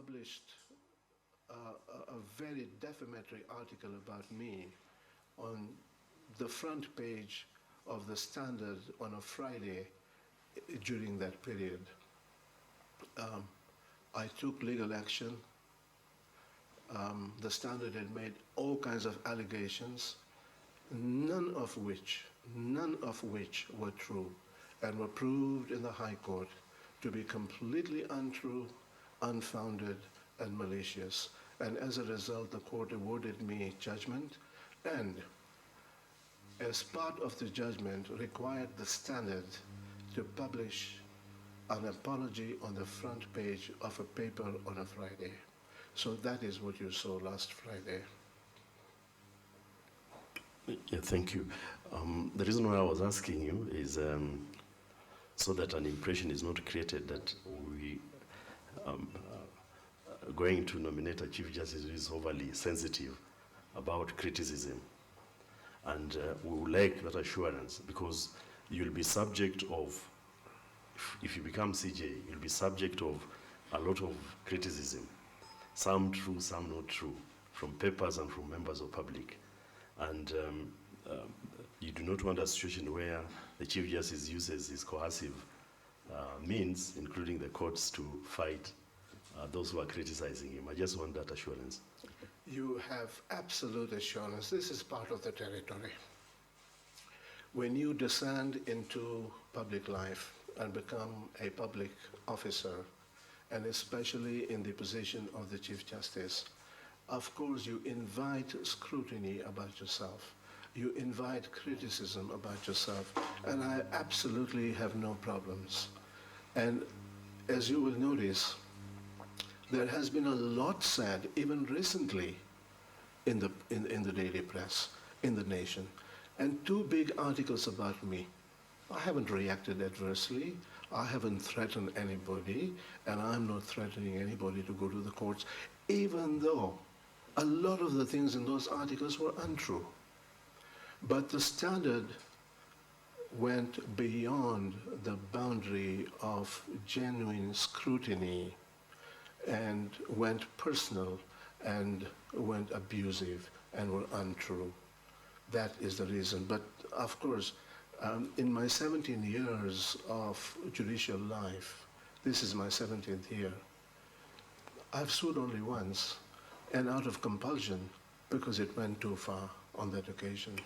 published a very defamatory article about me on the front page of the Standard on a Friday during that period. I took legal action. The Standard had made all kinds of allegations, none of which were true, and were proved in the High Court to be completely untrue, unfounded, and malicious. And as a result, the court awarded me judgment, and as part of the judgment, required the Standard to publish an apology on the front page of a paper on a Friday. So that is what you saw last Friday. Yeah, thank you. The reason why I was asking you is so that an impression is not created that we going to nominate a Chief Justice who is overly sensitive about criticism. And we would like that assurance, because you'll be subject of, if you become CJ, you'll be subject of a lot of criticism, some true, some not true, from papers and from members of public. And you do not want a situation where the Chief Justice uses his coercive means, including the courts, to fight those who are criticizing him. I just want that assurance. You have absolute assurance. This is part of the territory. When you descend into public life and become a public officer, and especially in the position of the Chief Justice, of course you invite scrutiny about yourself. You invite criticism about yourself, and I absolutely have no problems. And as you will notice, there has been a lot said, even recently, in the daily press, in the nation, and 2 big articles about me. I haven't reacted adversely. I haven't threatened anybody, and I'm not threatening anybody to go to the courts, even though a lot of the things in those articles were untrue. But the Standard went beyond the boundary of genuine scrutiny and went personal and went abusive and were untrue. That is the reason. But of course, in my 17 years of judicial life, this is my 17th year, I've sued only once, and out of compulsion, because it went too far on that occasion.